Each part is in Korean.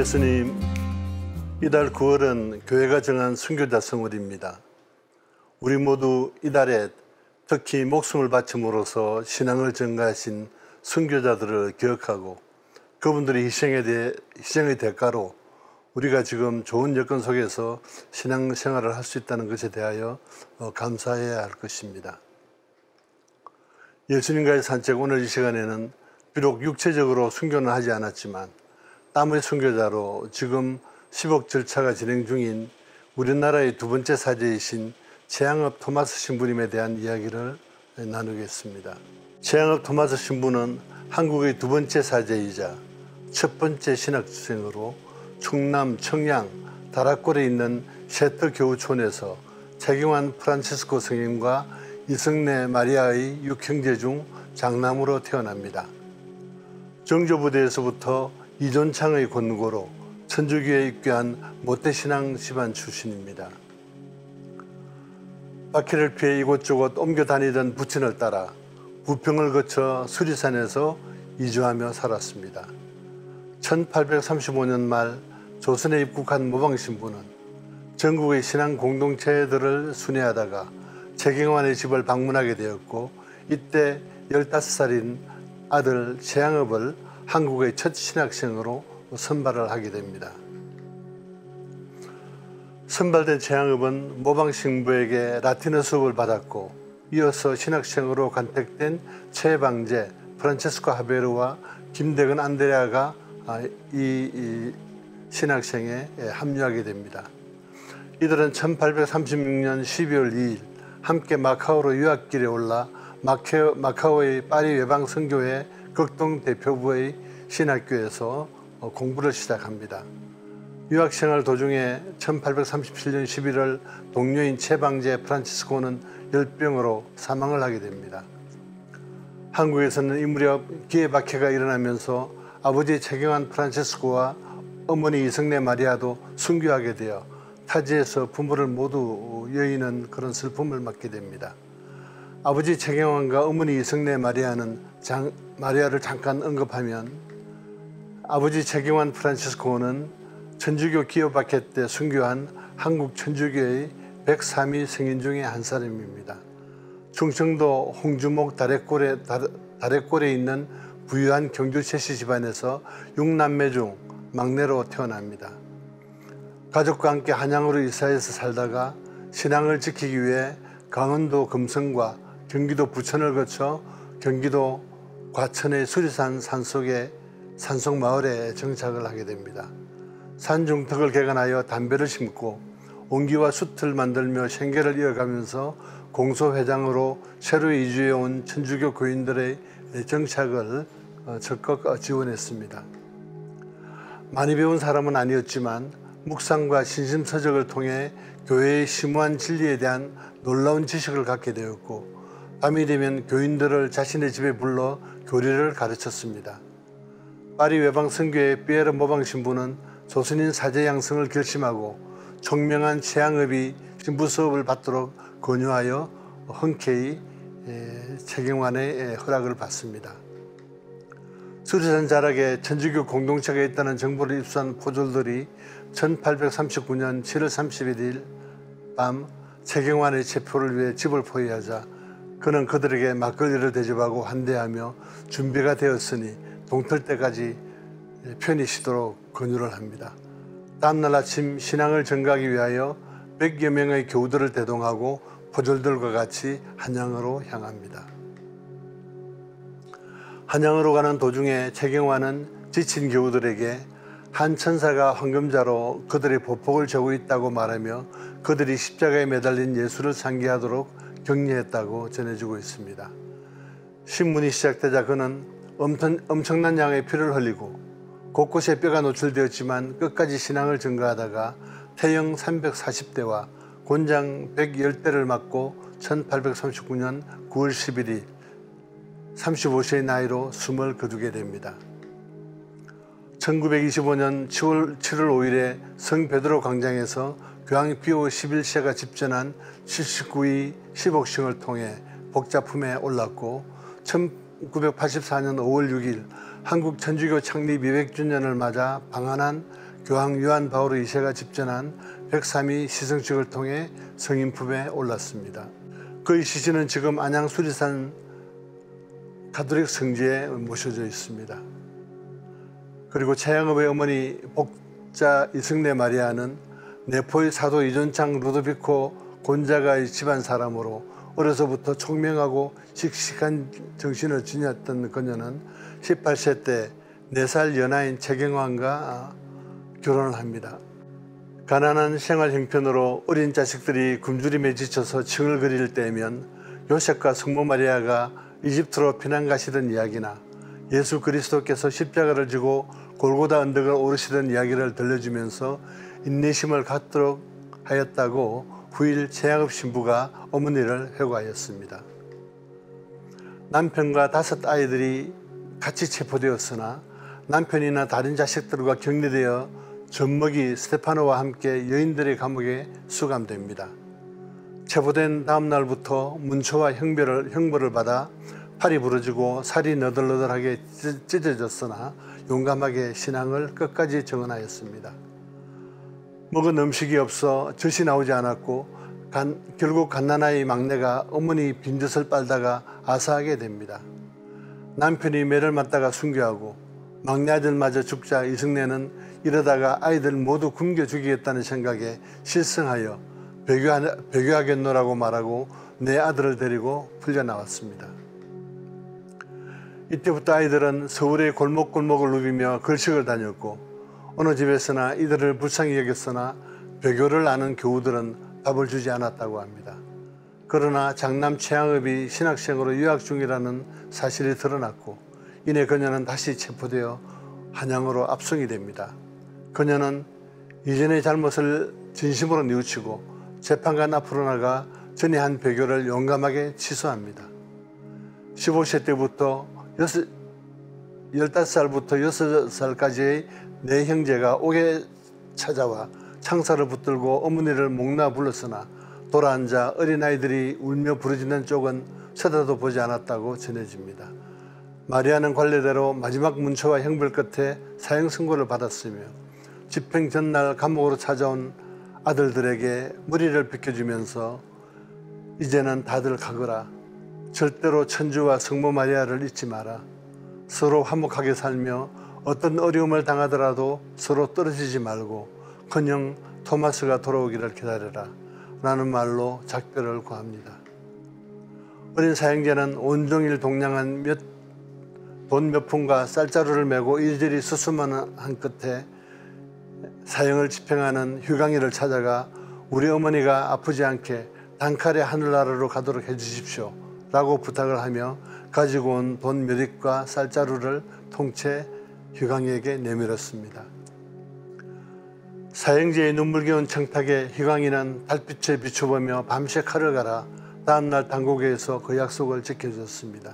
예수님, 이달 9월은 교회가 정한 순교자 성월입니다. 우리 모두 이달에 특히 목숨을 바침으로써 신앙을 전가하신 순교자들을 기억하고 그분들의 희생의 대가로 우리가 지금 좋은 여건 속에서 신앙생활을 할 수 있다는 것에 대하여 감사해야 할 것입니다. 예수님과의 산책, 오늘 이 시간에는 비록 육체적으로 순교는 하지 않았지만 땀의 순교자로 지금 시복 절차가 진행 중인 우리나라의 두 번째 사제이신 최양업 토마스 신부님에 대한 이야기를 나누겠습니다. 최양업 토마스 신부는 한국의 두 번째 사제이자 첫 번째 신학생으로 충남 청양 다락골에 있는 셰터 교우촌에서 최경환 프란치스코 성인과 이성래 마리아의 6형제 중 장남으로 태어납니다. 정조부대에서부터 이존창의 권고로 천주교에 입교한 모태신앙 집안 출신입니다. 박해를 피해 이곳저곳 옮겨 다니던 부친을 따라 부평을 거쳐 수리산에서 이주하며 살았습니다. 1835년 말 조선에 입국한 모방신부는 전국의 신앙 공동체들을 순회하다가 최경환의 집을 방문하게 되었고, 이때 15살인 아들 최양업을 한국의 첫 신학생으로 선발을 하게 됩니다. 선발된 최양업은 모방신부에게 라틴어 수업을 받았고, 이어서 신학생으로 간택된 최방제, 프란체스코 하베르와 김대근 안드레아가 이 신학생에 합류하게 됩니다. 이들은 1836년 12월 2일 함께 마카오로 유학길에 올라 마카오의 파리 외방 선교회 극동 대표부의 신학교에서 공부를 시작합니다. 유학생활 도중에 1837년 11월 동료인 최방제 프란치스코는 열병으로 사망을 하게 됩니다. 한국에서는 이 무렵 기해박해가 일어나면서 아버지 최경환 프란치스코와 어머니 이성래 마리아도 순교하게 되어 타지에서 부모를 모두 여의는 그런 슬픔을 맞게 됩니다. 아버지 최경환과 어머니 이성래 마리아를 잠깐 언급하면, 아버지 최경환 프란치스코는 천주교 기해박해 때 순교한 한국 천주교의 103위 성인 중에 한 사람입니다. 충청도 홍주목 다래골에 있는 부유한 경주 최씨 집안에서 6남매 중 막내로 태어납니다. 가족과 함께 한양으로 이사해서 살다가 신앙을 지키기 위해 강원도 금성과 경기도 부천을 거쳐 경기도 과천의 수리산 산속 마을에 정착을 하게 됩니다. 산중턱을 개간하여 담배를 심고 옹기와 숯을 만들며 생계를 이어가면서 공소회장으로 새로 이주해온 천주교 교인들의 정착을 적극 지원했습니다. 많이 배운 사람은 아니었지만 묵상과 신심서적을 통해 교회의 심오한 진리에 대한 놀라운 지식을 갖게 되었고, 밤이 되면 교인들을 자신의 집에 불러 교리를 가르쳤습니다. 파리 외방 선교의 피에르 모방 신부는 조선인 사제 양성을 결심하고 총명한 최양업이 신부 수업을 받도록 권유하여 흔쾌히 최경환의 허락을 받습니다. 수리산 자락에 천주교 공동체가 있다는 정보를 입수한 포졸들이 1839년 7월 31일 밤 최경환의 체포를 위해 집을 포위하자 그는 그들에게 막걸리를 대접하고 환대하며 준비가 되었으니 동틀 때까지 편히 쉬도록 권유를 합니다. 다음날 아침 신앙을 전가하기 위하여 100여 명의 교우들을 대동하고 포졸들과 같이 한양으로 향합니다. 한양으로 가는 도중에 최경환은 지친 교우들에게 한 천사가 황금자로 그들의 보폭을 재고 있다고 말하며 그들이 십자가에 매달린 예수를 상기하도록 격려했다고 전해지고 있습니다. 신문이 시작되자 그는 엄청난 양의 피를 흘리고 곳곳에 뼈가 노출되었지만 끝까지 신앙을 전가하다가 태영 340대와 곤장 110대를 맞고 1839년 9월 11일 35세의 나이로 숨을 거두게 됩니다. 1925년 7월 5일에 성 베드로 광장에서 교황 피오 11세가 집전한 79위 시복식을 통해 복자품에 올랐고, 1984년 5월 6일 한국 천주교 창립 200주년을 맞아 방한한 교황 요한 바오로 2세가 집전한 103위 시성식을 통해 성인 품에 올랐습니다. 그의 시신은 지금 안양 수리산 가톨릭 성지에 모셔져 있습니다. 그리고 최양업의 어머니 복자 이승래 마리아는 네포의 사도 이존창 루도비코 곤자가의 집안 사람으로 어려서부터 총명하고 씩씩한 정신을 지녔던 그녀는 18세 때 4살 연하인 최경환과 결혼을 합니다. 가난한 생활 형편으로 어린 자식들이 굶주림에 지쳐서 층을 그릴 때면 요셉과 성모 마리아가 이집트로 피난 가시던 이야기나 예수 그리스도께서 십자가를 지고 골고다 언덕을 오르시던 이야기를 들려주면서 인내심을 갖도록 하였다고 후일 최양업 신부가 어머니를 회고하였습니다. 남편과 5 아이들이 같이 체포되었으나 남편이나 다른 자식들과 격리되어 젖먹이 스테파노와 함께 여인들의 감옥에 수감됩니다. 체포된 다음 날부터 문초와 형벌을 받아 팔이 부러지고 살이 너덜너덜하게 찢어졌으나 용감하게 신앙을 끝까지 정언하였습니다. 먹은 음식이 없어 젖이 나오지 않았고 결국 갓난아이 막내가 어머니 빈젖을 빨다가 아사하게 됩니다. 남편이 매를 맞다가 순교하고 막내 아들마저 죽자 이승래는 이러다가 아이들 모두 굶겨 죽이겠다는 생각에 실성하여 배교하겠노라고 말하고 내 아들을 데리고 풀려나왔습니다. 이때부터 아이들은 서울의 골목골목을 누비며 걸식을 다녔고 어느 집에서나 이들을 불쌍히 여겼으나 배교를 아는 교우들은 답을 주지 않았다고 합니다. 그러나 장남 최양업이 신학생으로 유학 중이라는 사실이 드러났고 이내 그녀는 다시 체포되어 한양으로 압송이 됩니다. 그녀는 이전의 잘못을 진심으로 뉘우치고 재판관 앞으로 나가 전에 한 배교를 용감하게 취소합니다. 15세 때부터 15살부터 6살까지의 네 형제가 옥에 찾아와 창살을 붙들고 어머니를 목놓아 불렀으나 돌아앉아 어린아이들이 울며 부르짖는 쪽은 쳐다도 보지 않았다고 전해집니다. 마리아는 관례대로 마지막 문초와 형벌 끝에 사형 선고를 받았으며 집행 전날 감옥으로 찾아온 아들들에게 머리를 빗겨주면서 이제는 다들 가거라. 절대로 천주와 성모 마리아를 잊지 마라. 서로 화목하게 살며 어떤 어려움을 당하더라도 서로 떨어지지 말고 커녕 토마스가 돌아오기를 기다려라 라는 말로 작별을 구합니다. 어린 사형제는 온종일 동냥한 돈 몇 푼과 쌀자루를 메고 이리저리 수수만한 끝에 사형을 집행하는 휴강이를 찾아가 우리 어머니가 아프지 않게 단칼에 하늘나라로 가도록 해주십시오 라고 부탁을 하며 가지고 온 돈 몇 입과 쌀자루를 통째 휴강이에게 내밀었습니다. 사형제의 눈물겨운 청탁에 휴강이는 달빛에 비춰보며 밤새 칼을 갈아 다음날 당고개에서 그 약속을 지켜줬습니다.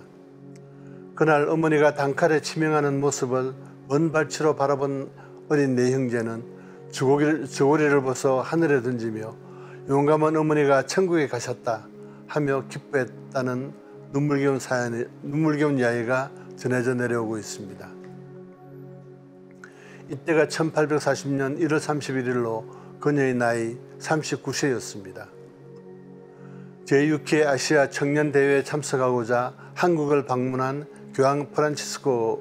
그날 어머니가 단칼에 치명하는 모습을 먼 발치로 바라본 어린 네 형제는 저고리를 벗어 하늘에 던지며 용감한 어머니가 천국에 가셨다 하며 기뻐했다는 눈물겨운 이야기가 전해져 내려오고 있습니다. 이때가 1840년 1월 31일로 그녀의 나이 39세였습니다. 제6회 아시아 청년대회에 참석하고자 한국을 방문한 교황 프란치스코께서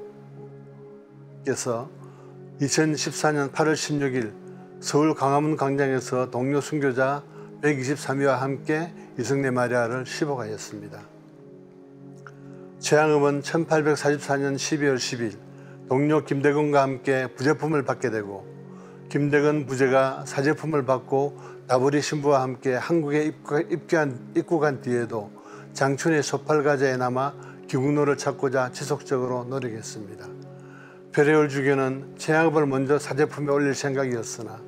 2014년 8월 16일 서울 광화문 광장에서 동료 순교자 123위와 함께 이승래 마리아를 시복하였습니다. 최양업은 1844년 12월 10일 동료 김대건과 함께 부제품을 받게 되고 김대건 부제가 사제품을 받고 다부리 신부와 함께 한국에 입국한 뒤에도 장춘의 소팔가자에 남아 기국로를 찾고자 지속적으로 노력했습니다. 페레올 주교는 최양업을 먼저 사제품에 올릴 생각이었으나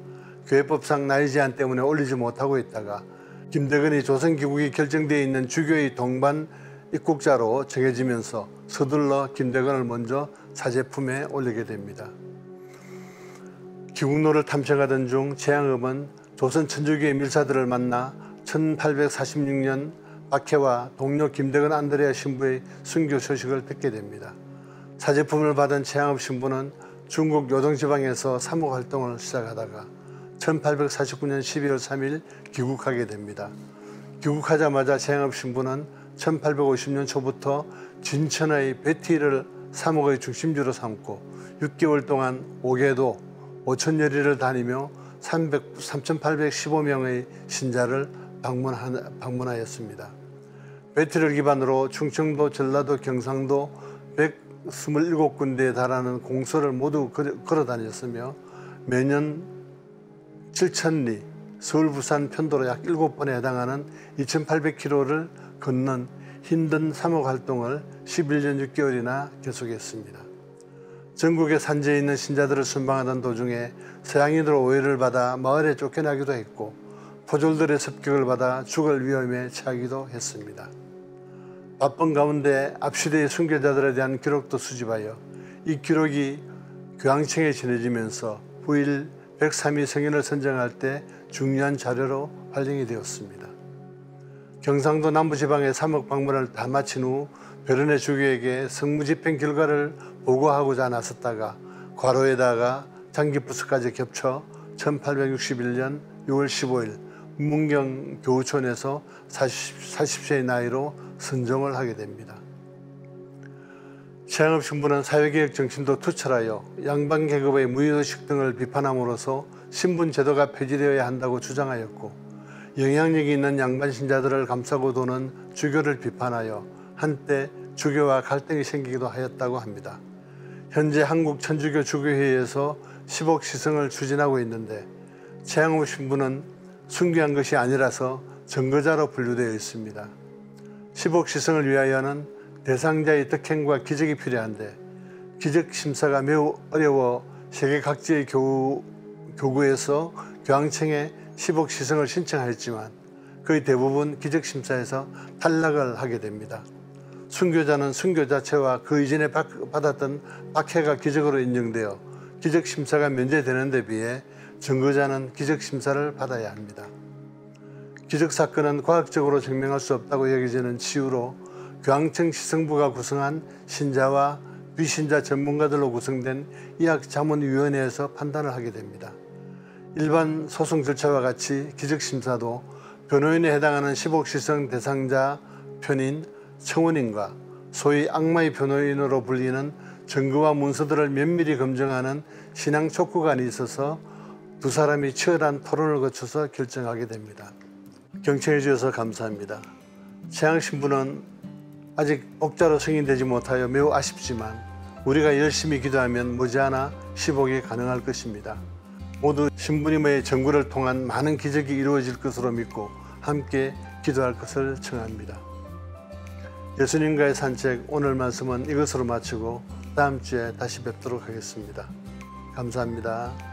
교회법상 나이 제한 때문에 올리지 못하고 있다가 김대건이 조선 귀국이 결정되어 있는 주교의 동반 입국자로 정해지면서 서둘러 김대건을 먼저 사제품에 올리게 됩니다. 기국로를 탐색하던 중 최양업은 조선 천주교의 밀사들을 만나 1846년 박해와 동료 김대건 안드레아 신부의 순교 소식을 듣게 됩니다. 사제품을 받은 최양업 신부는 중국 요동지방에서 사목 활동을 시작하다가 1849년 12월 3일 귀국하게 됩니다. 귀국하자마자 최양업 신부는 1850년 초부터 진천의 베티를 사목의 중심지로 삼고 6개월 동안 오개도 5천여리를 다니며 3,815명의 신자를 방문하였습니다. 베티를 기반으로 충청도, 전라도, 경상도 127군데에 달하는 공소를 모두 걸어 다녔으며 매년 7,000리, 서울, 부산 편도로 약 7번에 해당하는 2,800km를 걷는 힘든 사목 활동을 11년 6개월이나 계속했습니다. 전국에 산지에 있는 신자들을 순방하던 도중에 서양인으로 오해를 받아 마을에 쫓겨나기도 했고 포졸들의 습격을 받아 죽을 위험에 처하기도 했습니다. 바쁜 가운데 앞시대의 순교자들에 대한 기록도 수집하여 이 기록이 교황청에 전해지면서 후일 103위 성인을 선정할 때 중요한 자료로 활용이 되었습니다. 경상도 남부지방의 사목 방문을 다 마친 후 베르네 주교에게 성무집행 결과를 보고하고자 나섰다가 과로에다가 장기부스까지 겹쳐 1861년 6월 15일 문경 교우촌에서 40세의 나이로 선종을 하게 됩니다. 최양업 신부는 사회개혁 정신도 투철하여 양반계급의 무의도식 등을 비판함으로써 신분제도가 폐지되어야 한다고 주장하였고 영향력이 있는 양반 신자들을 감싸고 도는 주교를 비판하여 한때 주교와 갈등이 생기기도 하였다고 합니다. 현재 한국 천주교 주교회에서 10억 시승을 추진하고 있는데 최양업 신부는 순교한 것이 아니라서 증거자로 분류되어 있습니다. 10억 시승을 위하여는 대상자의 덕행과 기적이 필요한데 기적 심사가 매우 어려워 세계 각지의 교구에서 교황청에 10억 시승을 신청하였지만 거의 대부분 기적 심사에서 탈락을 하게 됩니다. 순교자는 순교 자체와 그 이전에 받았던 박해가 기적으로 인정되어 기적 심사가 면제되는 데 비해 증거자는 기적 심사를 받아야 합니다. 기적 사건은 과학적으로 증명할 수 없다고 여겨지는 치유로 교황청 시성부가 구성한 신자와 비신자 전문가들로 구성된 의학자문위원회에서 판단을 하게 됩니다. 일반 소송 절차와 같이 기적심사도 변호인에 해당하는 10억 시성 대상자 편인 청원인과 소위 악마의 변호인으로 불리는 증거와 문서들을 면밀히 검증하는 신앙 촉구관이 있어서 두 사람이 치열한 토론을 거쳐서 결정하게 됩니다. 경청해 주셔서 감사합니다. 최양업 신부는 아직 목자로 승인되지 못하여 매우 아쉽지만 우리가 열심히 기도하면 머지않아 10억이 가능할 것입니다. 모두 신부님의 전구를 통한 많은 기적이 이루어질 것으로 믿고 함께 기도할 것을 청합니다. 예수님과의 산책 오늘 말씀은 이것으로 마치고 다음 주에 다시 뵙도록 하겠습니다. 감사합니다.